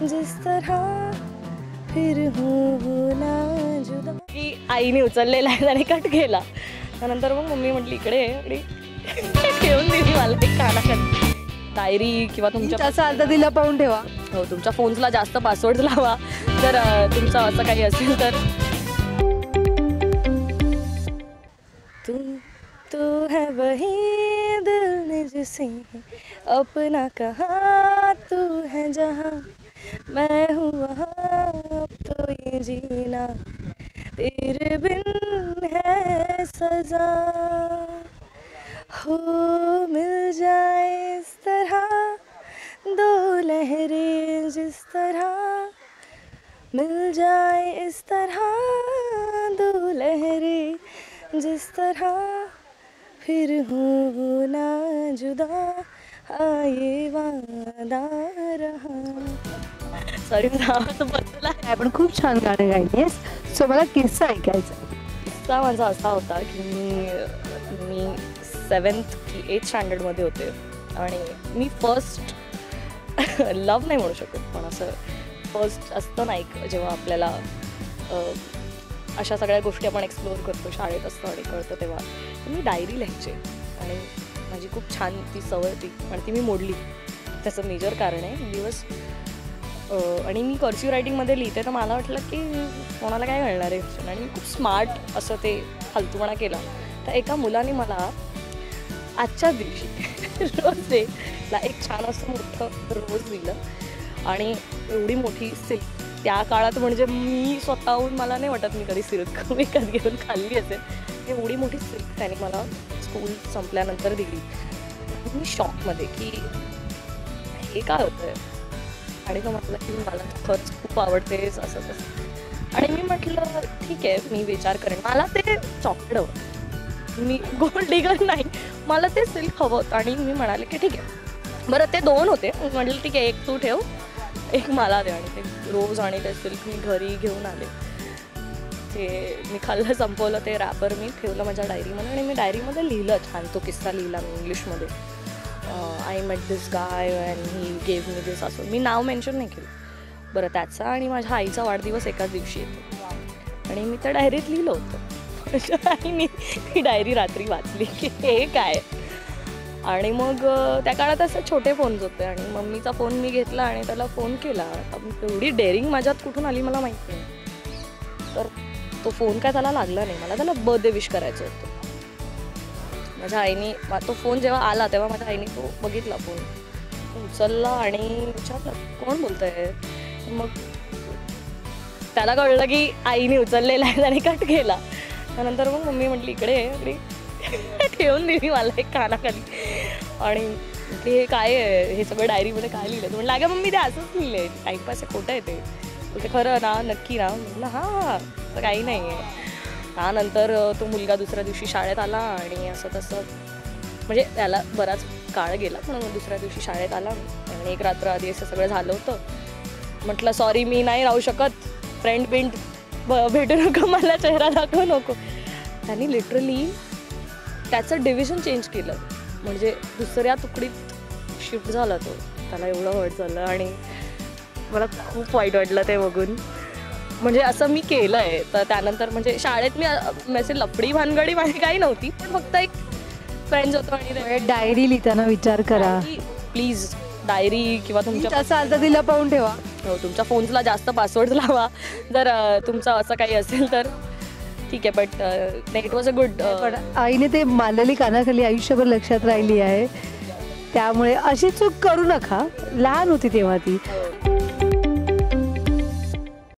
जिस तरह फिर हूँ ना जुदा. की आईने उचललेला आहे आणि कट केला. त्यानंतर मग मम्मी म्हटली इकडे आणि ठेवून दिली मला एक कानाखाली. डायरी किंवा तुमच्या असं अर्धा दिला पाहून ठेवा. हो, तुमच्या फोन्सला जास्त पासवर्ड लावा जर तुमचं असं काही असेल तर. तू है वही दिल ने जिसे अपना कहा, तू है जहाँ मैं हूँ वहाँ, अब तो ये जीना तेरे बिन है सजा. हो मिल जाए इस तरह दो लहरें, जिस तरह मिल जाए इस तरह दो लहरें, जिस तरह फिर हूँ ना जुदा, ये वादा रहा. सॉरी बदला काय पण खूप छान गाणं गायलीस. सो मला किस्सा ऐकायचा. किस्सा माझा असा होता की मी 7th की 8th स्टँडर्डमध्ये होते आणि मी फर्स्ट लव्ह नाही म्हणू शकत पण असं फर्स्ट असतं ना एक जेव्हा आपल्याला अशा सगळ्या गोष्टी आपण एक्सप्लोअर करतो शाळेत असतो आणि कळतं तेव्हा मी डायरी लिहायचे आणि माझी खूप छान ती सवय होती आणि ती मी मोडली. त्याचं मेजर कारण आहे दिवस आणि मी कर्सिव्ह रायटिंगमध्ये लिहिते तर मला वाटलं की कोणाला काय कळणार आहे आणि खूप स्मार्ट असं ते फालतूपणा केला. तर एका मुलाने मला आजच्या दिवशी रोज डेला एक छान असं मोठं रोज दिलं आणि एवढी मोठी सिल्क. त्या काळात म्हणजे मी स्वतःहून मला नाही वाटत मी कधी सिल्क विकत घेऊन खाल्ली असेल. एवढी मोठी सिल्क त्याने मला स्कूल संपल्यानंतर दिली. मी शॉकमध्ये की हे काय होतं आहे आणि तो म्हटलं की मला खरंच खूप आवडतेस असं तसं. आणि मी म्हटलं ठीक आहे मी विचार करेन. मला ते चॉकलेट हवं, मी गोल्ड डिगर नाही, मला ते सिल्क हवं होतं. आणि मी म्हणाले की ठीक आहे बरं ते 2 होते. म्हटलं ठीक आहे एक तू ठेव एक मला दे. आणि ते रोज आणि ते सिल्क मी घरी घेऊन आले. ते मी खाल्लं संपवलं ते रॅपर मी ठेवलं माझ्या डायरीमध्ये आणि मी डायरीमध्ये लिहिलं छान तो किस्सा लिहिला मी इंग्लिशमध्ये. I met this guy and he gave me this असं मी नाव मेन्शन नाही केलं. बरं त्याचा आणि माझ्या आईचा वाढदिवस एकाच दिवशी येतो आणि मी त्या डायरीत लिहिलं होतं. माझ्या आईने ती डायरी रात्री वाचली की हे काय. आणि मग त्या काळात असे छोटे फोन्स होते आणि मम्मीचा फोन मी घेतला आणि त्याला फोन केला. एवढी डेअरिंग माझ्यात कुठून आली मला माहीत नाही. तर तो फोन काय त्याला लागला नाही. मला त्याला बर्थडे विश करायचं होतं. माझ्या आईने तो फोन जेव्हा आला तेव्हा माझ्या आईने तो बघितला फोन उचलला आणि विचारलं कोण बोलत आहे. मग त्याला कळलं की आईने उचललेला आहे आणि कट केला. त्यानंतर मग मम्मी म्हटली इकडे आणि ठेवून दिली मला एक कानाखाली. आणि हे काय आहे हे सगळं डायरीमध्ये काय लिहिलं. म्हटलं अगं मम्मी ते असंच लिहिलं आहे टाईमपास आहे खोटं आहे ते. बोलते खरं ना नक्की ना. म्हटलं हां तर काही नाही आहे. त्यानंतर तो मुलगा दुसऱ्या दिवशी शाळेत आला आणि असं तसं म्हणजे त्याला बराच काळ गेला पण दुसऱ्या दिवशी शाळेत आला आणि एक रात्र आधी असं सगळं झालं होतं. म्हटलं सॉरी मी नाही राहू शकत फ्रेंड बिंड भेटू नको मला चेहरा दाखवू नको. त्यांनी लिटरली त्याचं डिव्हिजन चेंज केलं म्हणजे दुसऱ्या तुकडीत शिफ्ट झाला तो. त्याला एवढं हर्ट झालं आणि मला खूप वाईट वाटलं ते बघून. म्हणजे असं मी केलं आहे. तर त्यानंतर म्हणजे शाळेत मी म्हणजे लफडी भानगडी माझी काही नव्हती पण फक्त एक फ्रेंड्स होतो. आणि डायरी लिहिताना विचार करा प्लीज डायरी किंवा तुमच्या असं अर्धा दिला पाहून ठेवा. हो तुमच्या फोन्सला जास्त पासवर्ड लावा जर तुमचं असं काही असेल तर ठीक आहे. But it was a good. पण आईने ते मानलेली कानाखाली आयुष्यभर लक्षात राहिली आहे. त्यामुळे अशी चूक करू नका. लहान होती तेव्हा ती.